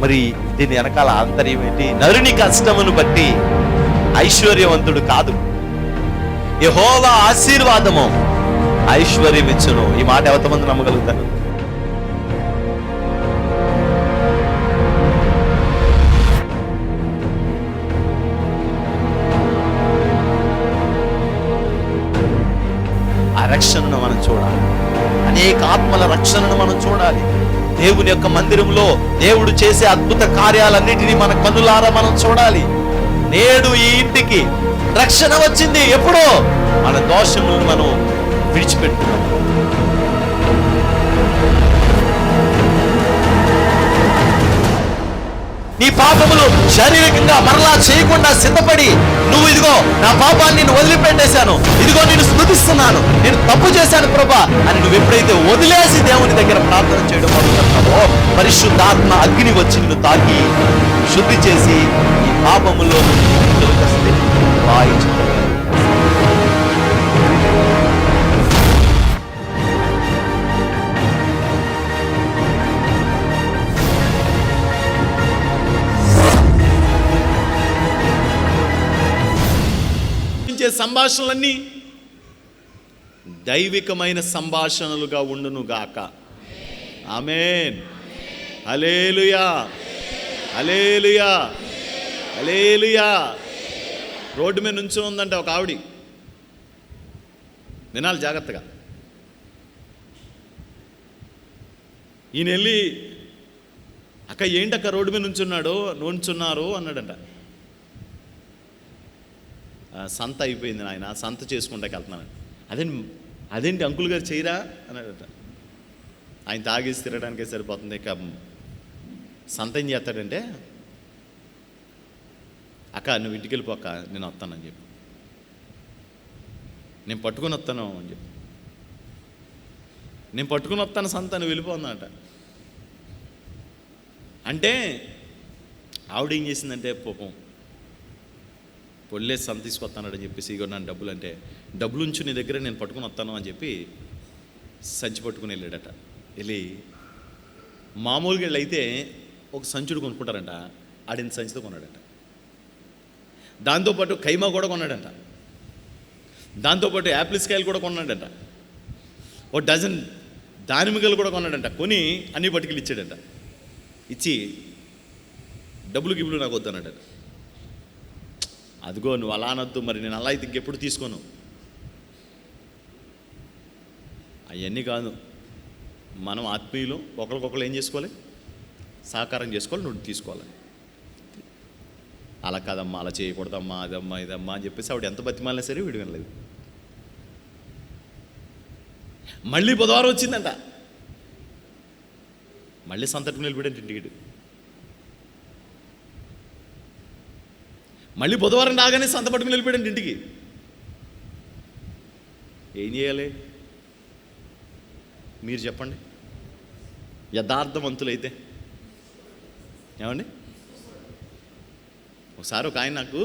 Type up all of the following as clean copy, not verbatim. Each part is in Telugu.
మరి దీని వెనకాల ఆంతర్యం ఏంటి? నరుని కష్టమును బట్టి ఐశ్వర్యవంతుడు కాదు, యెహోవా ఆశీర్వాదము ఐశ్వర్యం ఇచ్చును. ఈ మాట ఎంతమంది నమ్మగలుగుతారు? ఆ రక్షణను మనం చూడాలి, అనేక ఆత్మల రక్షణను మనం చూడాలి. దేవుని యొక్క మందిరంలో దేవుడు చేసే అద్భుత కార్యాలన్నిటినీ మన కన్నులారా మనం చూడాలి. నేడు ఈ ఇంటికి రక్షణ వచ్చింది. ఎప్పుడో మన దోషములను మనం విడిచిపెట్టుకున్నాం. నీ పాపములు శారీరకంగా మరలా చేయకుండా సిద్ధపడి, నువ్వు ఇదిగో నా పాపాన్ని నేను వదిలిపెట్టేశాను, ఇదిగో నేను స్తుతిస్తున్నాను, నేను తప్పు చేశాను ప్రభా అని నువ్వు ఎప్పుడైతే వదిలేసి దేవుని దగ్గర ప్రార్థన చేయడం మొదలుపెడతావో, పరిశుద్ధాత్మ అగ్ని వచ్చి నిన్ను తాకి శుద్ధి చేసి ఈ పాపములో సంభాషణలన్నీ దైవికమైన సంభాషణలుగా ఉండును గాక. ఆమేన్. హల్లెలూయా, హల్లెలూయా, హల్లెలూయా. రోడ్డు మీద నుంచి ఉందంటే ఒక ఆవిడ, వినాలి జాగ్రత్తగా. ఈయన వెళ్ళి, అక్క ఏంటక్క రోడ్డు మీద నుంచున్నారు అన్నాడంట. సంత అయిపోయింది నాయన, సంత చేసుకుంటాకి వెళ్తున్నాను. అదేంటి అంకుల్ గారు చేయరా అన్నాడట. ఆయన తాగేసి తిరగడానికే సరిపోతుంది, ఇక సంత ఏం చేస్తాడంటే, అక్క నువ్వు ఇంటికి వెళ్ళిపోక, నేను వస్తానని చెప్పి, నేను పట్టుకుని వస్తాను అని చెప్పి, నేను పట్టుకుని వస్తాను సంత, నువ్వు వెళ్ళిపోందట. అంటే ఆవిడ ఏం చేసిందంటే, పాపం పొళ్ళే సంత తీసుకొస్తానని చెప్పేసి, ఇగో నన్ను డబ్బులు అంటే, డబ్బులు ఉంచు నీ దగ్గర, నేను పట్టుకుని వస్తాను అని చెప్పి సంచి పట్టుకుని వెళ్ళాడట. వెళ్ళి మామూలుగా వీళ్ళు అయితే ఒక సంచుడు కొనుక్కుంటారంట, ఆడిన సంచితో కొన్నాడట. దాంతోపాటు కైమా కూడా కొన్నాడంట, దాంతోపాటు యాపిల్స్ కాయలు కూడా కొన్నాడంట, ఓ డజన్ దానిమ్మకాయలు కూడా కొన్నాడంట. కొని అన్ని పట్టుకెళ్ళి ఇచ్చాడంట. ఇచ్చి డబ్బులు గిబ్బులు నాకు వద్దన్నాడట. అదిగో నువ్వు అలా అనొద్దు, మరి నేను అలా అయితే ఇంకెప్పుడు తీసుకోను. అవన్నీ కాదు, మనం ఆత్మీయులు ఒకరికొకరు ఏం చేసుకోవాలి, సహకారం చేసుకోవాలి, నువ్వు తీసుకోవాలి. అలా కాదమ్మా, అలా చేయకూడదమ్మా, అదమ్మా ఇదమ్మా అని చెప్పేసి ఆవిడ ఎంత బతిమాలినా సరే వీడు వినలేదు. మళ్ళీ బుధవారం వచ్చిందంట, మళ్ళీ సంతకం వెళ్ళిపోయాడు ఇంటికి. మళ్ళీ బుధవారం రాగానే సంత పట్టుకుని వెళ్ళిపోయాడు ఇంటికి. ఏం చేయాలి మీరు చెప్పండి, యథార్థవంతులైతే? ఏమండి, ఒకసారి ఒక ఆయన నాకు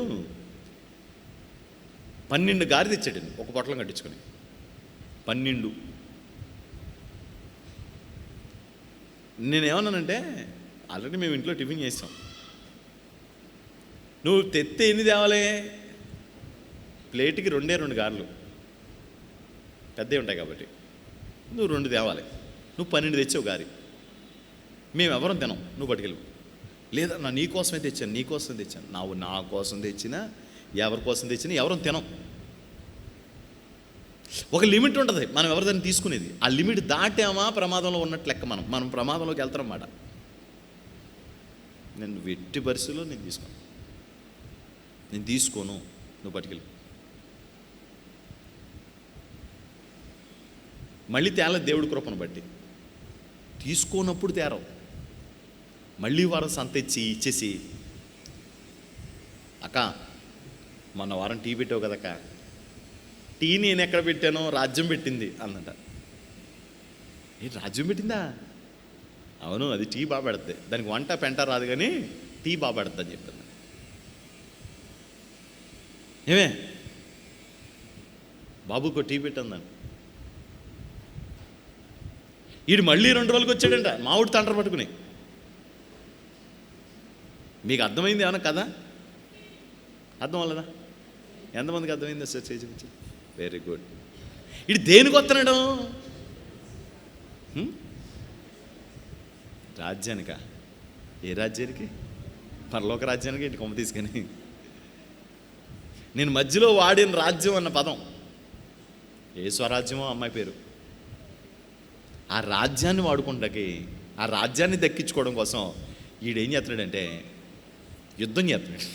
12 గారి తెచ్చాడండి, ఒక పొట్లం కట్టించుకొని. 12. నేనేమన్నానంటే, ఆల్రెడీ మేము ఇంట్లో టిఫిన్ చేసాం, నువ్వు తెత్తే ఎన్ని తేవాలి? ప్లేట్కి 2 గారెలు పెద్దవి ఉంటాయి కాబట్టి నువ్వు 2 తేవాలి. నువ్వు 12 తెచ్చావు గారి, మేము ఎవరం తినాం, నువ్వు పట్టుకెళ్ళు. లేదా నా నీ కోసమే తెచ్చాను, నీ కోసం తెచ్చాను. నా కోసం తెచ్చినా ఎవరి కోసం తెచ్చినా ఎవరం తినం. ఒక లిమిట్ ఉంటుంది మనం ఎవరిదాన్ని తీసుకునేది. ఆ లిమిట్ దాటామా ప్రమాదంలో ఉన్నట్టు లెక్క. మనం ప్రమాదంలోకి వెళ్తాం అన్నమాట. నేను వెట్టి పరిస్థితుల్లో నేను తీసుకోను, నువ్వు పట్టుకెళ్ళి. మళ్ళీ తేల దేవుడి కృపను బట్టి తీసుకోనప్పుడు తేరావు. మళ్ళీ వారం సంత ఇచ్చేసి, అక్క మొన్న వారం టీ పెట్టావు కదక్క, టీ నేను ఎక్కడ పెట్టానో రాజ్యం పెట్టింది అన్నట. రాజ్యం పెట్టిందా? అవును, అది టీ బాగా పెడుతుంది, దానికి వంట పెంట రాదు కానీ టీ బాగా పెడుతుంది అని చెప్పింది. ఏమే బాబుకో టీ పెట్టిందని. వీడు మళ్ళీ 2 రోజులకి వచ్చాడంట, మామిడి తండ్ర పట్టుకుని. మీకు అర్థమైంది ఏమన్నా కదా? అర్థం అవ్వలేదా? ఎంతమందికి అర్థమైంది సార్? చేయించు. Very good. ఇది దేనికి వస్తున్నాడు? రాజ్యానికా? ఏ రాజ్యానికి? పరలోక రాజ్యానికి. ఇంటి కొమ్మ తీసుకొని నేను మధ్యలో వాడిన రాజ్యం అన్న పదం ఏ స్వరాజ్యమో అమ్మాయి పేరు. ఆ రాజ్యాన్ని వాడుకుంటాకి, ఆ రాజ్యాన్ని దక్కించుకోవడం కోసం ఈడేం చేస్తున్నాడంటే యుద్ధం చేస్తున్నాడు.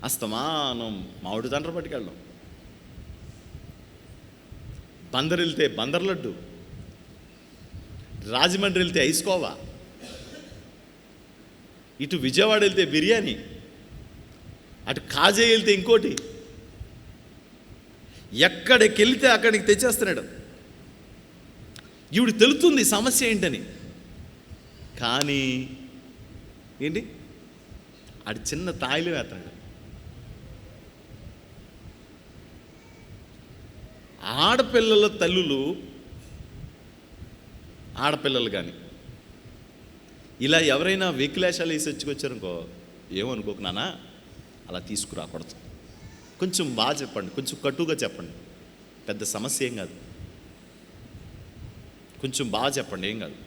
అస్తమానం మామిడి తండ్ర పట్టుకెళ్ళడం, బందర్ వెళ్తే బందర్ లడ్డు, రాజమండ్రి వెళ్తే ఐస్కోవా, ఇటు విజయవాడ వెళ్తే బిర్యానీ, అటు కాజే వెళ్తే ఇంకోటి, ఎక్కడికి వెళ్తే అక్కడికి తెచ్చేస్తున్నాడు. ఈవిడ తెలుస్తుంది సమస్య ఏంటని, కానీ ఏంటి అటు చిన్న తాయిలో వేస్తాడు. ఆడపిల్లల తల్లులు, ఆడపిల్లలు కానీ ఇలా ఎవరైనా వెకిలేశాలు వేసి వచ్చుకొచ్చారనుకో, ఏమనుకోకు నాన్న, అలా తీసుకురాకూడదు. కొంచెం బాగా చెప్పండి, కొంచెం కటుగా చెప్పండి, పెద్ద సమస్య ఏం కాదు. కొంచెం బాగా చెప్పండి, ఏం కాదు.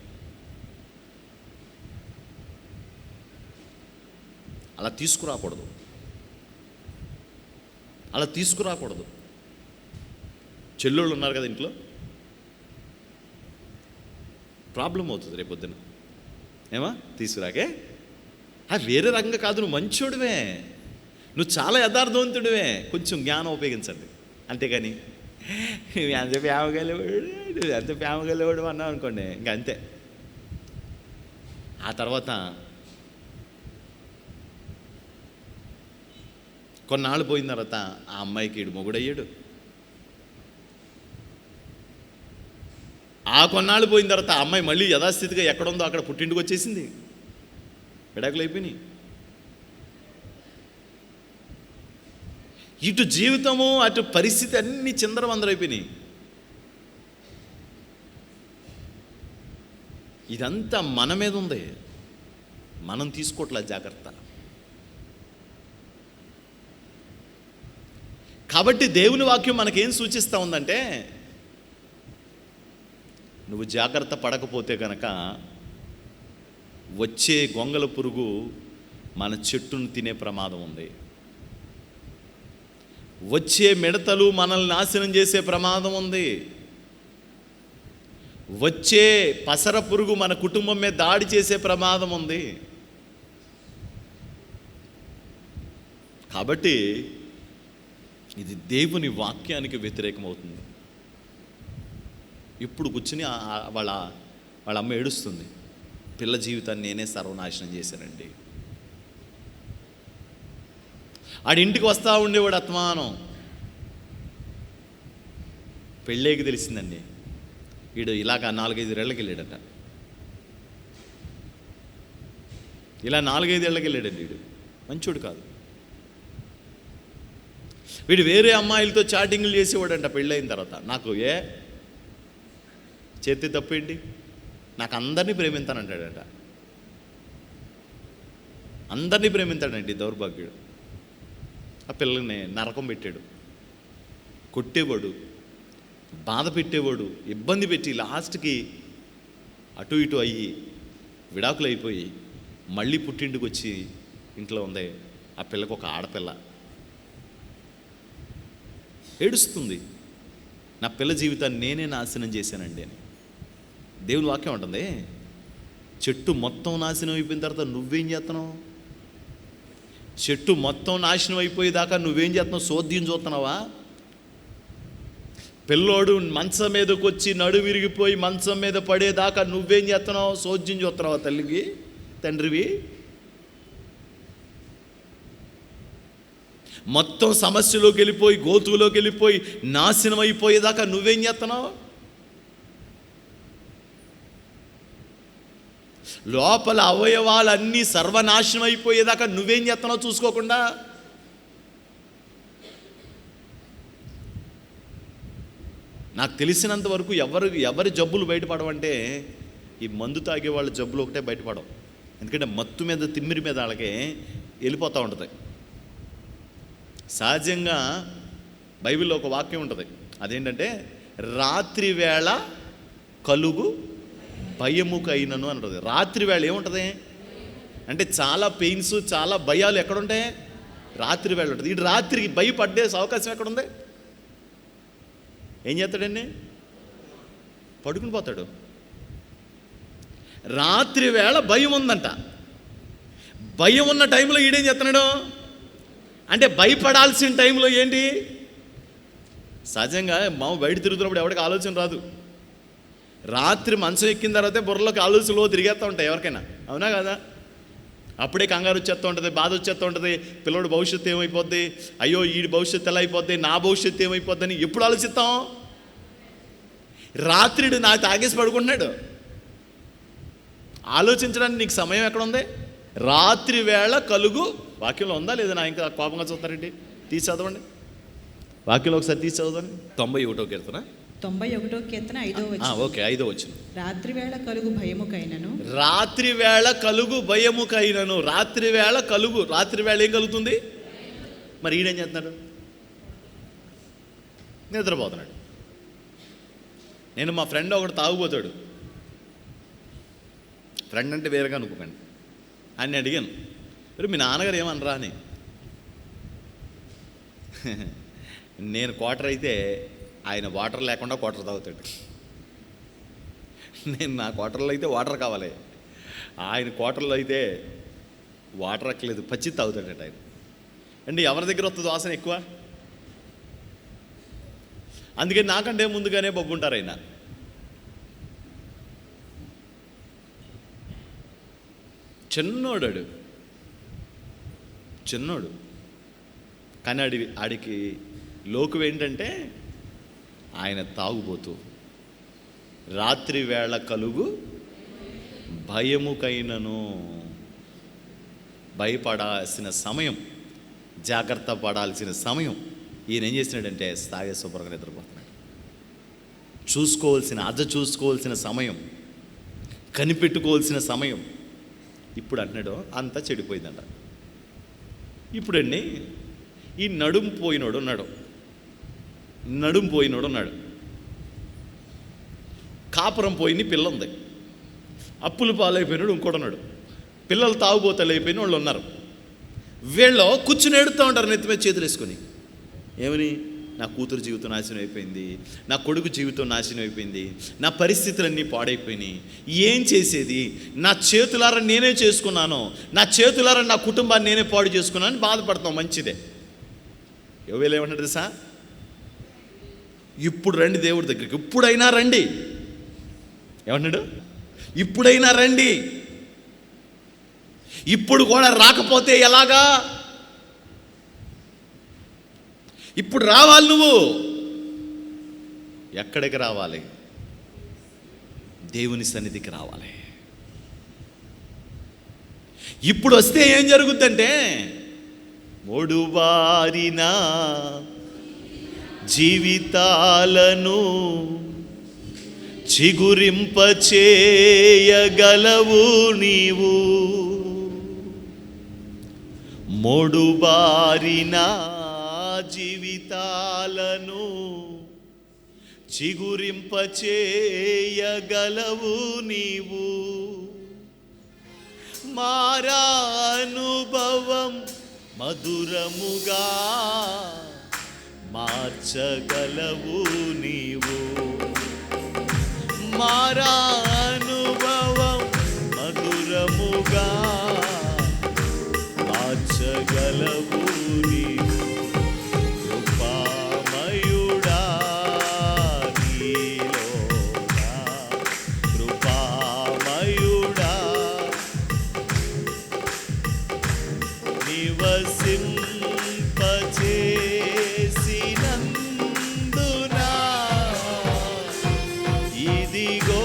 అలా తీసుకురాకూడదు, అలా తీసుకురాకూడదు. చెల్లెళ్ళు ఉన్నారు కదా ఇంట్లో, ప్రాబ్లం అవుతుంది రేపు పొద్దున. ఏమా తీసుకురాకే? వేరే రకంగా కాదు, నువ్వు మంచోడివే, నువ్వు చాలా యథార్థవంతుడివే, కొంచెం జ్ఞానం ఉపయోగించండి. అంతేగాని నువ్వు ఎంత ప్రేమగలవాడు, నువ్వు ఎంత ప్రేమగలవాడు అన్నావు అనుకోండి, ఇంకా అంతే. ఆ తర్వాత కొన్నాళ్ళు పోయిన తర్వాత ఆ అమ్మాయికి ఈడు మొగుడయ్యాడు. ఆ కొన్నాళ్ళు పోయిన తర్వాత ఆ అమ్మాయి మళ్ళీ యథాస్థితిగా ఎక్కడుందో అక్కడ పుట్టింటికి వచ్చేసింది. విడాకులు అయిపోయినాయి. ఇటు జీవితము అటు పరిస్థితి అన్నీ చిందరవందరైపోయినాయి. ఇదంతా మన మీద ఉంది, మనం తీసుకోవట్లేదు జాగ్రత్త. కాబట్టి దేవుని వాక్యం మనకేం సూచిస్తూ ఉందంటే, నువ్వు జాగ్రత్త పడకపోతే కనుక వచ్చే గొంగల పురుగు మన చెట్టును తినే ప్రమాదం ఉంది. వచ్చే మిడతలు మనల్ని నాశనం చేసే ప్రమాదం ఉంది. వచ్చే పసర పురుగు మన కుటుంబం మీద దాడి చేసే ప్రమాదం ఉంది. కాబట్టి ఇది దేవుని వాక్యానికి వ్యతిరేకమవుతుంది. ఇప్పుడు కూర్చుని వాళ్ళ అమ్మ ఏడుస్తుంది, పిల్ల జీవితాన్ని నేనే సర్వనాశనం చేశానండి. ఆడింటికి వస్తూ ఉండేవాడు అత్మానం. పెళ్ళేకి తెలిసిందండి, వీడు ఇలాగ 4-5 ఏళ్ళకి వెళ్ళాడట. ఇలా 4-5 ఏళ్ళకి వెళ్ళాడండి. వీడు మంచోడు కాదు. వీడు వేరే అమ్మాయిలతో చాటింగ్లు చేసేవాడంట పెళ్ళైన తర్వాత. నాకు చేతి తప్పేంటి, నాకు అందరినీ ప్రేమింతానంటాడట. అందరినీ ప్రేమింతాడండి దౌర్భాగ్యుడు. ఆ పిల్లల్ని నరకం పెట్టాడు, కొట్టేవాడు, బాధ పెట్టేవాడు, ఇబ్బంది పెట్టి లాస్ట్కి అటు ఇటు అయ్యి విడాకులు అయిపోయి మళ్ళీ పుట్టింటికి వచ్చి ఇంట్లో ఉంది. ఆ పిల్లకు ఒక ఆడపిల్ల ఏడుస్తుంది, నా పిల్ల జీవితాన్ని నేనే నాశనం చేశానండి అని. దేవుని వాక్యం ఉంటుంది, చెట్టు మొత్తం నాశనం అయిపోయిన తర్వాత నువ్వేం చేస్తున్నావు? చెట్టు మొత్తం నాశనం అయిపోయేదాకా నువ్వేం చేస్తున్నావు? సోద్యం చూస్తున్నావా? పిల్లోడు మంచం మీదకి వచ్చి నడు విరిగిపోయి మంచం మీద పడేదాకా నువ్వేం చేస్తున్నావు? సోద్యం చూస్తున్నావా? తల్లికి తండ్రివి మొత్తం సమస్యలోకి వెళ్ళిపోయి గోతులోకి వెళ్ళిపోయి నాశనం అయిపోయేదాకా నువ్వేం చేస్తున్నావు? లోపల అవయవాలన్నీ సర్వనాశనం అయిపోయేదాకా నువ్వేం చేస్తున్నావు చూసుకోకుండా? నాకు తెలిసినంత వరకు ఎవరి జబ్బులు బయటపడవంటే ఈ మందు తాగే వాళ్ళ జబ్బులు ఒకటే బయటపడవు. ఎందుకంటే మత్తు మీద, తిమ్మిరి మీద వాళ్ళకి వెళ్ళిపోతూ ఉంటుంది. సహజంగా బైబిల్లో ఒక వాక్యం ఉంటుంది, అదేంటంటే రాత్రి వేళ కలుగు భయముకైనను అని ఉంటుంది. రాత్రి వేళ ఏముంటుంది అంటే చాలా పెయిన్స్, చాలా భయాలు ఎక్కడుంటాయి? రాత్రి వేళ ఉంటుంది. ఇటు రాత్రికి భయపడ్డే అవకాశం ఎక్కడుంది? ఏం చేస్తాడండి? పడుకుని పోతాడు. రాత్రి వేళ భయం ఉందంట. భయం ఉన్న టైంలో ఈడేం చేస్తున్నాడు అంటే భయపడాల్సిన టైంలో ఏంటి? సహజంగా మామ బయట తిరుగుతున్నప్పుడు ఎవరికి ఆలోచన రాదు. రాత్రి మంచం ఎక్కిన తర్వాతే బుర్రలోకి ఆలోచనలో తిరిగేస్తూ ఉంటాయి ఎవరికైనా, అవునా కదా? అప్పుడే కంగారు వచ్చేస్తూ ఉంటుంది, బాధ వచ్చేస్తూ ఉంటుంది. పిల్లడు భవిష్యత్తు ఏమైపోద్ది, అయ్యో ఈడి భవిష్యత్తు ఎలా అయిపోద్ది, నా భవిష్యత్తు ఏమైపోద్ది అని ఎప్పుడు ఆలోచిస్తాం? రాత్రిడు నాకు తాగేసి పడుకుంటున్నాడు. ఆలోచించడానికి నీకు సమయం ఎక్కడ ఉంది? రాత్రి వేళ కలుగు వాక్యంలో ఉందా లేదా? నా ఇంకా కోపంగా చూస్తారండి. తీసి చదవండి వాక్యంలో ఒకసారి, తీసి చదవండి. 91వ కీర్తన 91వ కీర్తన 5వ వచనం. ఓకే, 5వ వచనం. రాత్రి వేళ కలుగు భయముకైనను. రాత్రి వేళ కలుగు భయముకైనను. రాత్రి వేళ కలుగు, రాత్రి వేళ ఏం కలుగుతుంది? మరి ఈడేం చేస్తున్నాడు? నిద్రపోతున్నాడు. నేను మా ఫ్రెండ్ ఒకడు తాగుపోతాడు. ఫ్రెండ్ అంటే వేరేగా అనుకోకండి. అని అడిగాను, మరి మీ నాన్నగారు ఏమనరా అని. నేను క్వార్టర్ అయితే ఆయన వాటర్ లేకుండా క్వార్టర్ తాగుతాడు. నేను నా క్వార్టర్లో అయితే వాటర్ కావాలి, ఆయన క్వార్టర్లో అయితే వాటర్ ఎక్కలేదు, పచ్చి తాగుతాడట ఆయన. అంటే ఎవరి దగ్గర వస్తుంది వాసన ఎక్కువ? అందుకని నాకంటే ముందుగానే బొబ్బుంటారు ఆయన. చిన్నోడు కానీ ఆడికి లోకు ఏంటంటే ఆయన తాగుబోతూ. రాత్రి వేళ కలుగు భయముకైనను. భయపడాల్సిన సమయం, జాగ్రత్త పడాల్సిన సమయం. ఈయన ఏం చేసినాడంటే తాగే శుభ్రంగా నిద్రపోతున్నాడు. చూసుకోవాల్సిన సమయం, కనిపెట్టుకోవాల్సిన సమయం. ఇప్పుడు అంటున్నాడు అంతా చెడిపోయిందంట. ఇప్పుడండి ఈ నడుము పోయినోడు ఉన్నాడు. కాపురం పోయిన పిల్ల ఉంది. అప్పులు పాలైపోయినాడు ఇంకోటి ఉన్నాడు. పిల్లలు తాగుబోతలు అయిపోయిన వాళ్ళు ఉన్నారు. వీళ్ళు కూర్చుని ఏడుతూ ఉంటారు నెత్తి మీద చేతులు వేసుకొని. ఏమని? నా కూతురు జీవితం నాశనం అయిపోయింది, నా కొడుకు జీవితం నాశనం అయిపోయింది, నా పరిస్థితులన్నీ పాడైపోయినాయి, ఏం చేసేది? నా చేతులారా నేనే చేసుకున్నాను, నా చేతులారా నా కుటుంబాన్ని నేనే పాడు చేసుకున్నాను అని బాధపడతాం. మంచిదే. ఎవరు ఏమంటారు తెలుసా? ఇప్పుడు రండి దేవుడి దగ్గరికి, ఇప్పుడైనా రండి. ఏమన్నాడు? ఇప్పుడైనా రండి. ఇప్పుడు కూడా రాకపోతే ఎలాగా? ఇప్పుడు రావాలి. నువ్వు ఎక్కడికి రావాలి? దేవుని సన్నిధికి రావాలి. ఇప్పుడు వస్తే ఏం జరుగుద్దంటే, మూడుబారిన జీవితాలను చిగురింపచేయగలవు నీవు. మూడుబారిన జీవితాలను చిగురింపచేయగలవు నీవు. మారా అనుభవం మధురముగా మార్చగలవు నీవు. మారా అనుభవం మధురముగా మార్చగలవు నీవు. కృపామయుడా నీలోనా, కృపామయుడా నివసింపచేసినందునా ఇదిగో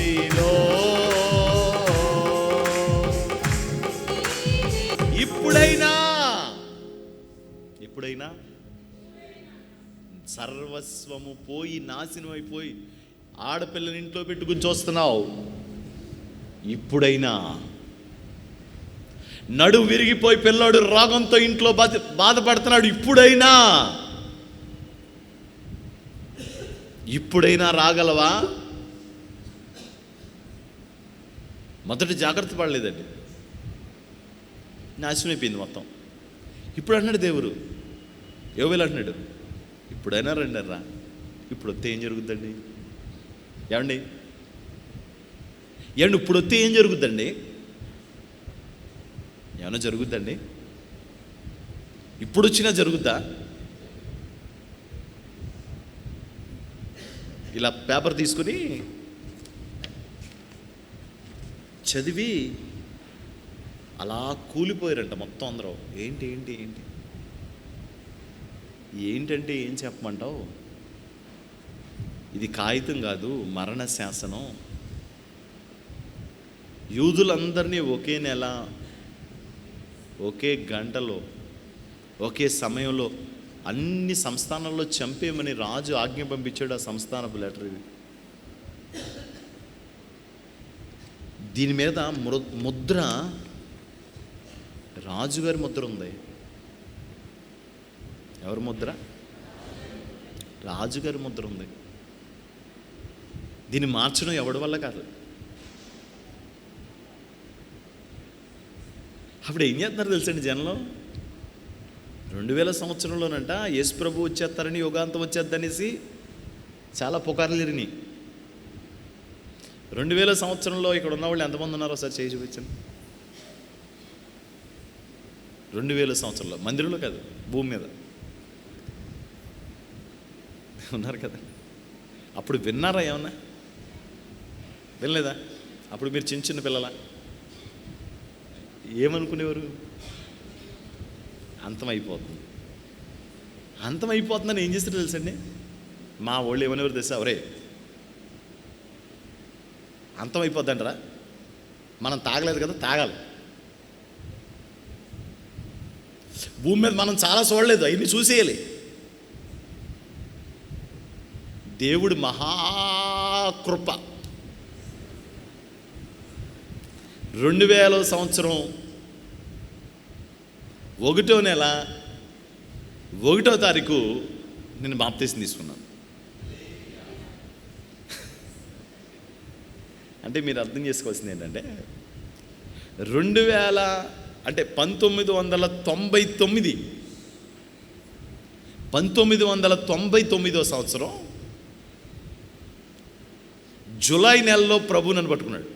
సన్నిధిలో ఇప్పుడైనా సర్వస్వము పోయి నాశనం అయిపోయి ఆడపిల్లని ఇంట్లో పెట్టుకుని చూస్తున్నావు. ఇప్పుడైనా నడుము విరిగిపోయి పిల్లాడు రోగంతో ఇంట్లో బాధపడుతున్నాడు. ఇప్పుడైనా రాగలవా? మొదటి జాగ్రత్త పడలేదండి, నాశనం అయిపోయింది మొత్తం. ఇప్పుడు అంటున్నాడు దేవుడు, యోవేలు అంటున్నాడు, ఇప్పుడైనా రండి రా. ఇప్పుడు వస్తే ఏం జరుగుద్దండి? ఏమండి ఇప్పుడు వస్తే ఏం జరుగుద్దండి? ఏమన్నా జరుగుద్దండి? ఇప్పుడు వచ్చినా జరుగుద్దా? ఇలా పేపర్ తీసుకుని చదివి అలా కూలిపోయారంట మొత్తం అందరూ. ఏంటంటే ఏం చెప్పమంటావు? ఇది కాగితం కాదు, మరణ శాసనం. యూదులందరినీ ఒకే నెల, ఒకే గంటలో, ఒకే సమయంలో అన్ని సంస్థానాల్లో చంపేయమని రాజు ఆజ్ఞ పంపించాడు. ఆ సంస్థానపు లెటర్ ఇది. దీని మీద ముద్ర, రాజుగారి ముద్ర ఉంది. ఎవరి ముద్ర? రాజుగారి ముద్ర ఉంది. దీన్ని మార్చడం ఎవడి వల్ల కాదు. అప్పుడు ఏం చేస్తున్నారు తెలుసండి జనంలో? 2000 సంవత్సరంలోనంట యేసు ప్రభు వచ్చేస్తారని, యోగాంతం వచ్చేద్దనేసి చాలా పుకార్లు జరిగినాయి. 2000 సంవత్సరంలో ఇక్కడ ఉన్న వాళ్ళు ఎంతమంది ఉన్నారో ఒకసారి చేయి చూపించండి. 2000 సంవత్సరంలో మందిరంలో కాదు, భూమి మీద ఉన్నారు కదా. అప్పుడు విన్నారా? ఏమన్నా వినలేదా? అప్పుడు మీరు చిన్న చిన్న పిల్లల ఏమనుకునేవారు? అంతమైపోతుందని ఏం చేస్తారు తెలుసండి? మా వాళ్ళు ఏమనేవారు తెలుసా? ఒరే అంతమైపోద్దంటారా? మనం తాగలేదు కదా, తాగాలి. భూమి మీద మనం చాలా చూడలేదు, అవన్నీ చూసేయాలి. దేవుడి మహాకృప 2000 సంవత్సరం 1వ నెల 1వ తారీఖు నేను బాప్తీసం తీసుకున్నాను. అంటే మీరు అర్థం చేసుకోవాల్సింది ఏంటంటే 1999 సంవత్సరం జూలై నెలలో ప్రభు నన్ను పట్టుకున్నాడు.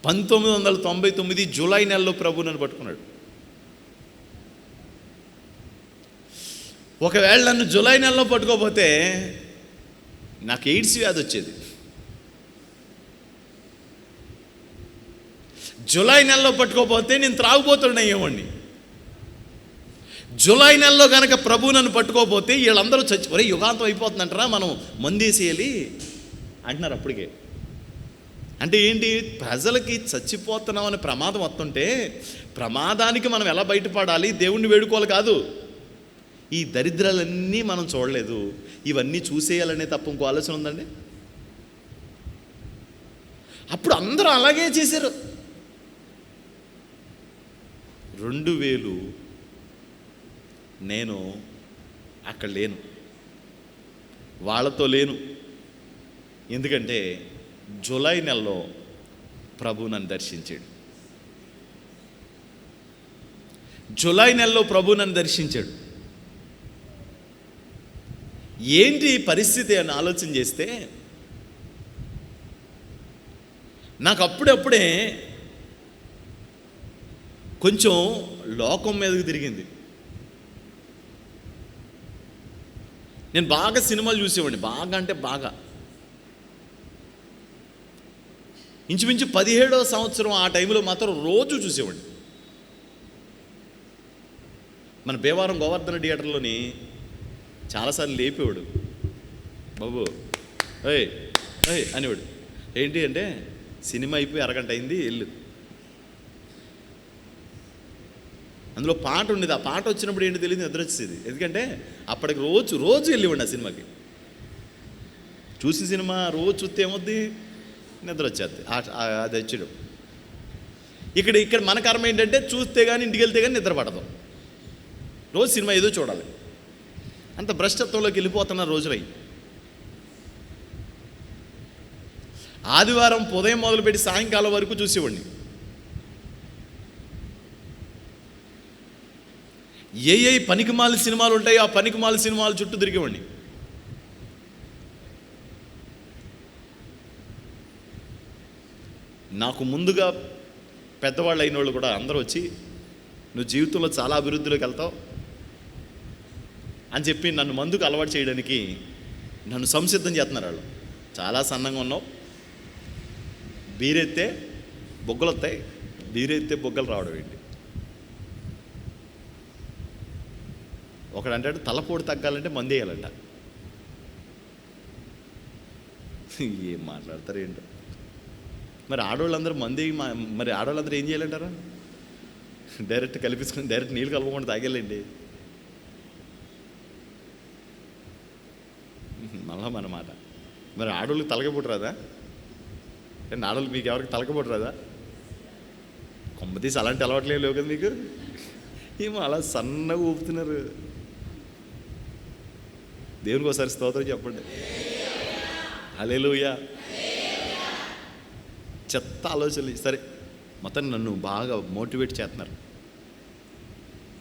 1999 జూలై నెలలో ప్రభు నన్ను పట్టుకున్నాడు. ఒకవేళ నన్ను జూలై నెలలో పట్టుకోకపోతే నాకు ఎయిడ్స్ వ్యాధి వచ్చేది. జూలై నెలలో పట్టుకోకపోతే నేను త్రాగుపోతున్నాయేమోండి. జూలై నెలలో కనుక ప్రభు నన్ను పట్టుకోకపోతే వీళ్ళందరూ ఒరే యుగాంతం అయిపోతుందంటారా, మనం మందేసేయాలి అంటున్నారు అప్పటికే. అంటే ఏంటి? ప్రజలకి చచ్చిపోతున్నాం అనే ప్రమాదం వస్తుంటే ప్రమాదానికి మనం ఎలా బయటపడాలి, దేవుణ్ణి వేడుకోవాలి కాదు. ఈ దరిద్రాలన్నీ మనం చూడలేదు, ఇవన్నీ చూసేయాలనే తప్ప ఇంకో ఆలోచన ఉందండి? అప్పుడు అందరూ అలాగే చేశారు. 2000 నేను అక్కడ లేను, వాళ్ళతో లేను. ఎందుకంటే జూలై నెలలో ప్రభు నన్ను దర్శించాడు. జూలై నెలలో ప్రభు నన్ను దర్శించాడు. ఏంటి పరిస్థితి అని ఆలోచన చేస్తే నాకు అప్పుడప్పుడే కొంచెం లోకం మీదకి తిరిగింది. నేను బాగా సినిమాలు చూసేవాడిని, బాగా అంటే బాగా. ఇంచుమించు 17వ సంవత్సరం ఆ టైంలో మాత్రం రోజు చూసేవాడిని. మన భీమవరం గోవర్ధన థియేటర్లోని చాలాసార్లు లేపేవాడు. బాబు ఏయ్ ఏయ్ అనేవాడు. ఏంటి అంటే సినిమా అయిపోయి అరగంట అయింది వెళ్ళు. అందులో పాట ఉండేది. ఆ పాట వచ్చినప్పుడు ఏంటి తెలియదు, నిద్ర వచ్చేది. ఎందుకంటే అప్పటికి రోజు వెళ్ళివ్వండి ఆ సినిమాకి. చూసి సినిమా రోజు చూస్తే ఏమొద్ది, నిద్ర వచ్చేది. అది వచ్చేయడం. ఇక్కడ మన కర్మ ఏంటంటే చూస్తే కానీ ఇంటికి వెళ్తే కానీ నిద్ర పడదు. రోజు సినిమా ఏదో చూడాలి. అంత భ్రష్టత్వంలోకి వెళ్ళిపోతున్న రోజులై. ఆదివారం ఉదయం మొదలుపెట్టి సాయంకాలం వరకు చూసేవాడిని. ఏ పనికిమాలిన సినిమాలు ఉంటాయో ఆ పనికిమాలిన సినిమాలు చుట్టూ తిరిగేవాడిని. నాకు ముందుగా పెద్దవాళ్ళు అయిన వాళ్ళు కూడా అందరూ వచ్చి నువ్వు జీవితంలో చాలా అభివృద్ధిలోకి వెళ్తావు అని చెప్పి నన్ను మందుకు అలవాటు చేయడానికి నన్ను సంసిద్ధం చేస్తున్నారు. వాళ్ళు చాలా సన్నంగా ఉన్నావు, బీరెత్తే బొగ్గలు వస్తాయి, బీరెత్తే బొగ్గలు రావడం ఏంటి. ఒకడు అంటాడు తలపోటు తగ్గాలంటే మందు వేయాలంట. ఏం మాట్లాడతారు ఏంటో. మరి ఆడవాళ్ళందరూ మరి ఆడవాళ్ళందరూ ఏం చేయాలంటారా? డైరెక్ట్ కలిపించుకుని డైరెక్ట్ నీళ్ళు కలపకుండా తాగేళ్ళండి. మళ్ళా మన మాట. మరి ఆడవాళ్ళకి తలకపోటు రాదా? అంటే ఆడవాళ్ళకి మీకు ఎవరికి తలకపోటు రాదా? కొమ్మతీసి అలాంటి అలవాట్లే లేవు కదా మీకు. ఏమో అలా సన్నగా ఊపుతున్నారు. దేవునికి ఒకసారి స్తోత్రం చెప్పండి. హల్లెలూయా. చెత్త ఆలోచనలు. సరే, మొత్తం నన్ను బాగా మోటివేట్ చేస్తున్నారు.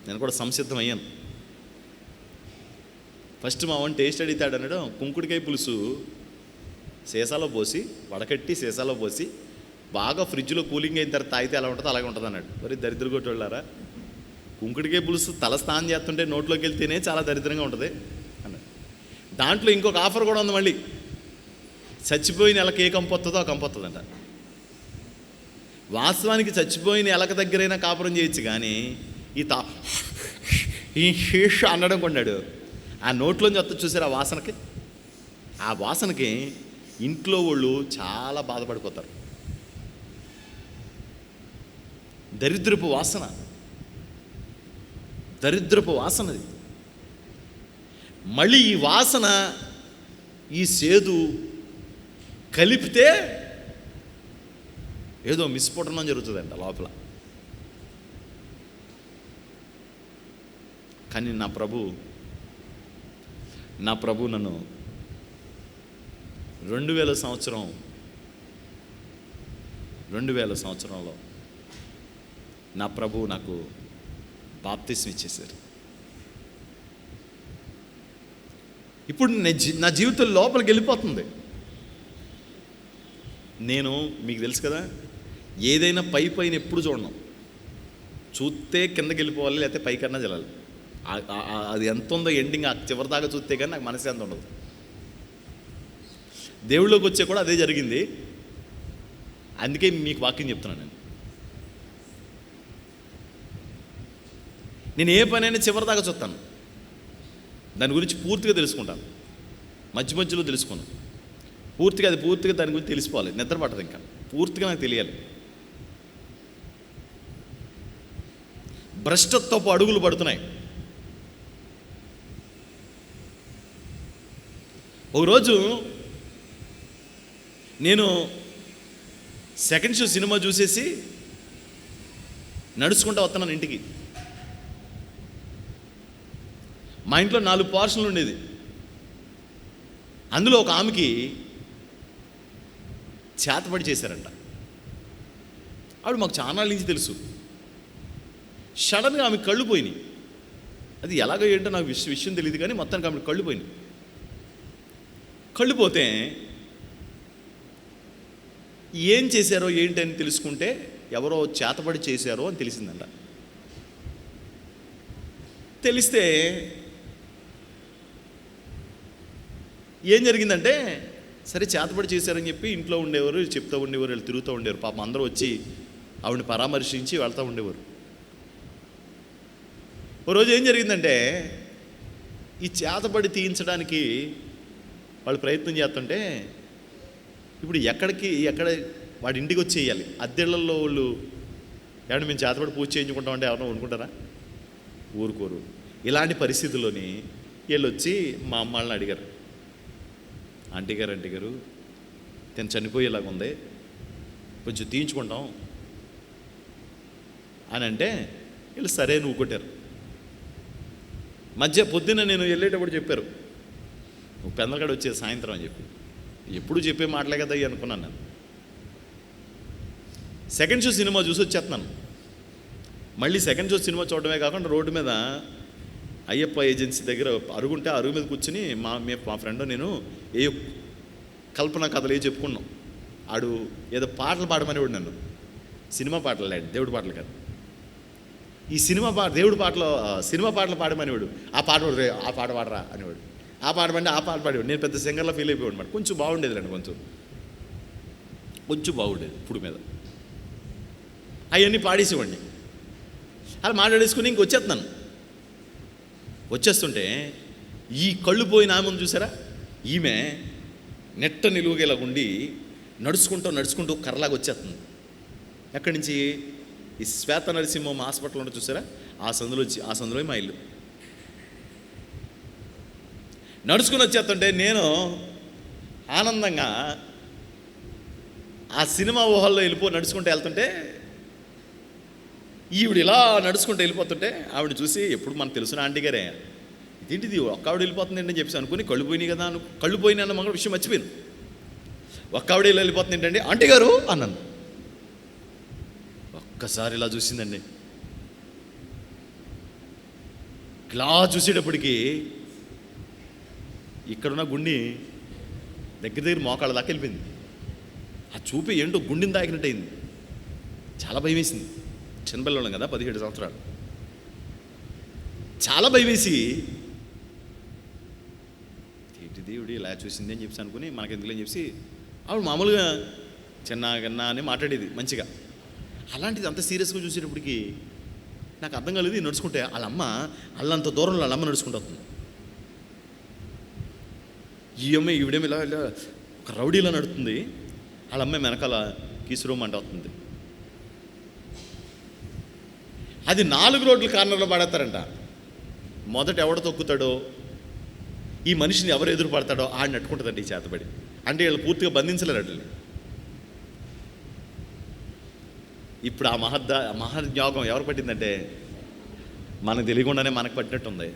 నేను కూడా సంసిద్ధం అయ్యాను. ఫస్ట్ మా వాడిని టేస్ట్ అడిగితాడు అన్నాడు. కుంకుడికాయ పులుసు సీసాలో పోసి వడకట్టి సీసాలో పోసి బాగా ఫ్రిడ్జ్లో కూలింగ్ అయిన తర్వాత తాగితే ఎలా ఉంటుందో అలాగే ఉంటుంది అన్నాడు. మరి దరిద్ర కొట్టోళ్ళారా, కుంకుడికాయ పులుసు తల స్నానం చేస్తుంటే నోట్లోకి వెళ్తేనే చాలా దరిద్రంగా ఉంటుంది అన్నాడు. దాంట్లో ఇంకొక ఆఫర్ కూడా ఉంది మళ్ళీ. చచ్చిపోయిన ఎలక ఏ కంపు వస్తుందో ఆ కంపు వస్తుందంట. వాస్తవానికి చచ్చిపోయిన ఎలక దగ్గరైనా కాపురం చేయొచ్చు, కానీ ఈ శీష అనడం కొన్నాడు. ఆ నోట్లోంచి వస్తా చూసారు ఆ వాసనకి ఇంట్లో వాళ్ళు చాలా బాధపడిపోతారు. దరిద్రపు వాసనది. మళ్ళీ ఈ వాసన ఈ సేదు కలిపితే ఏదో మిస్ఫోటనం జరుగుతుందంట లోపల. కానీ నా ప్రభు నన్ను 2000 సంవత్సరంలో నా ప్రభు నాకు బాప్తిస్మం ఇచ్చేశారు. ఇప్పుడు నా జీవితం లోపలికి వెళ్ళిపోతుంది. నేను మీకు తెలుసు కదా, ఏదైనా పైన ఎప్పుడు చూడను. చూస్తే కిందకి వెళ్ళిపోవాలి, లేకపోతే పైకన్నా జలాలి. అది ఎంత ఉందో ఎండింగ్ ఆ చివరి దాకా చూస్తే కానీ నాకు మనసు ఎంత ఉండదు. దేవుళ్ళలోకి వచ్చే కూడా అదే జరిగింది. అందుకే మీకు వాక్యం చెప్తున్నాను. నేను ఏ పనైనా చివరి దాకా చూస్తాను. దాని గురించి పూర్తిగా తెలుసుకుంటాను. మధ్యలో తెలుసుకున్నాను. పూర్తిగా దాని గురించి తెలిసిపోవాలి. నిద్ర పట్టదు, ఇంకా పూర్తిగా నాకు తెలియాలి. భ్రష్టత్వపు అడుగులు పడుతున్నాయి. ఒకరోజు నేను సెకండ్ షో సినిమా చూసేసి నడుచుకుంటూ వస్తున్నాను ఇంటికి. మా ఇంట్లో 4 పోర్షన్లు ఉండేది. అందులో ఒక ఆమెకి చేతపడి చేశారంట. ఆవిడ మాకు చాలా నుంచి తెలుసు. సడన్గా ఆమె కళ్ళు పోయినాయి. అది ఎలాగో ఏంటో నాకు విషయం తెలియదు, కానీ మొత్తానికి ఆమె కళ్ళు పోయినాయి. కళ్ళు పోతే ఏం చేశారో ఏంటని తెలుసుకుంటే ఎవరో చేతపడి చేశారో అని తెలిసిందంట. తెలిస్తే ఏం జరిగిందంటే, సరే చేతపడి చేశారని చెప్పి ఇంట్లో ఉండేవారు, చెప్తూ ఉండేవారు, వీళ్ళు తిరుగుతూ ఉండేవారు. పాపం అందరూ వచ్చి ఆవిడని పరామర్శించి వెళ్తూ ఉండేవారు. ఓ రోజు ఏం జరిగిందంటే, ఈ చేతపడి తీయించడానికి వాళ్ళు ప్రయత్నం చేస్తుంటే ఇప్పుడు ఎక్కడ వాడి ఇంటికి వచ్చి చేయాలి. అద్దెళ్లలో వాళ్ళు ఏమన్నా మేము చేతపడి పూజ చేయించుకుంటామంటే ఎవరన్నా అనుకుంటారా? ఊరుకోరు. ఇలాంటి పరిస్థితుల్లోని వీళ్ళు వచ్చి మా అమ్మ వాళ్ళని అడిగారు, ఆంటీ గారు తను చనిపోయేలాగా ఉంది, కొంచెం తీయించుకుంటాం అని అంటే వీళ్ళు సరే నువ్వు కొట్టారు. పొద్దున్న నేను వెళ్ళేటప్పుడు చెప్పారు, నువ్వు పెందలకాడ వచ్చేది సాయంత్రం అని చెప్పి. ఎప్పుడు చెప్పే మాటలే కదా అయ్యి అనుకున్నాను నేను. సెకండ్ షో సినిమా చూసి వచ్చేస్తున్నాను. మళ్ళీ సెకండ్ షో సినిమా చూడడమే కాకుండా రోడ్డు మీద అయ్యప్ప ఏజెన్సీ దగ్గర అరుగుంటే అరుగు మీద కూర్చుని మా ఫ్రెండ్ నేను ఏ కల్పన కథలు చెప్పుకున్నాం. ఆడు ఏదో పాటలు పాడమనేవాడు నన్ను. సినిమా పాటలు లేడు, దేవుడి పాటలు కాదు. ఈ దేవుడి పాటలు సినిమా పాటలు పాడమనేవాడు. ఆ పాట పాడరా అనేవాడు. ఆ పాట పాడేవాడు. నేను పెద్ద సింగర్లో ఫీల్ అయిపోయాడు అనమాట. కొంచెం బాగుండేది రండి, కొంచెం బాగుండేది ఇప్పుడు మీద. అవన్నీ పాడేసేవాడిని. అలా మాట్లాడేసుకుని వచ్చేస్తున్నాను. వచ్చేస్తుంటే ఈ కళ్ళు పోయిన ఆమెను చూసారా, ఈమె నెట్ట నిలువగేలా ఉండి నడుచుకుంటూ కర్రలాగా వచ్చేస్తుంది. ఎక్కడి నుంచి? ఈ శ్వేత నరసింహం హాస్పిటల్ ఉంటే చూసారా, ఆ సందులో మా ఇల్లు. నడుచుకుని వచ్చేస్తుంటే నేను ఆనందంగా ఆ సినిమా ఊహల్లో నడుచుకుంటూ వెళ్తుంటే ఈవిడ ఇలా నడుచుకుంటూ వెళ్ళిపోతుంటే ఆవిడ చూసి, ఎప్పుడు మనకు తెలిసిన ఆంటీ గారే, ఇదేంటిది ఒక్క ఆవిడ వెళ్ళిపోతుంది ఏంటని చెప్పేసి అనుకుని కళ్ళు పోయినాయి కదా కళ్ళు పోయినా అన్న మగ విషయం మర్చిపోయాను. ఒక్క ఆవిడ ఇలా వెళ్ళిపోతుంది ఏంటండి ఆంటీ గారు అన్నాను. ఒక్కసారి ఇలా చూసిందండి. ఇలా చూసేటప్పటికి ఇక్కడున్న గుండి దగ్గర మోకాళ్ళ దాకా వెళ్ళిపోయింది. ఆ చూపి ఏంటో గుండెని తాకినట్టు అయింది. చాలా భయం వేసింది. చిన్నపిల్లలం కదా, 17 సంవత్సరాలు. చాలా భయం వేసి ఏంటి దేవుడు ఇలా చూసింది అని చెప్పి అనుకుని మనకెందుకులని చెప్పి ఆవిడ మామూలుగా చిన్నగన్నా అని మాట్లాడేది మంచిగా. అలాంటిది అంత సీరియస్గా చూసేటప్పటికి నాకు అర్థం కాలేదు. నడుచుకుంటే వాళ్ళమ్మ అల్లంత దూరంలో వాళ్ళమ్మ నడుచుకుంటూ వస్తుంది. ఈవిడేమి ఇలా ఒక రౌడీలో నడుతుంది. వాళ్ళమ్మ వెనకాల కీసురోమంట వస్తుంది. అది 4 రోడ్ల కార్నర్లో పడేస్తారంట. మొదట ఎవడ తొక్కుతాడో, ఈ మనిషిని ఎవరు ఎదురు పడతాడో ఆడిని నట్టుకుంటుందండి ఈ చేతబడి. అంటే వీళ్ళు పూర్తిగా బంధించలేరు అట్లని. ఇప్పుడు ఆ మహద్యోగం ఎవరు పట్టిందంటే మనకు తెలియకుండానే మనకు పట్టినట్టుంది.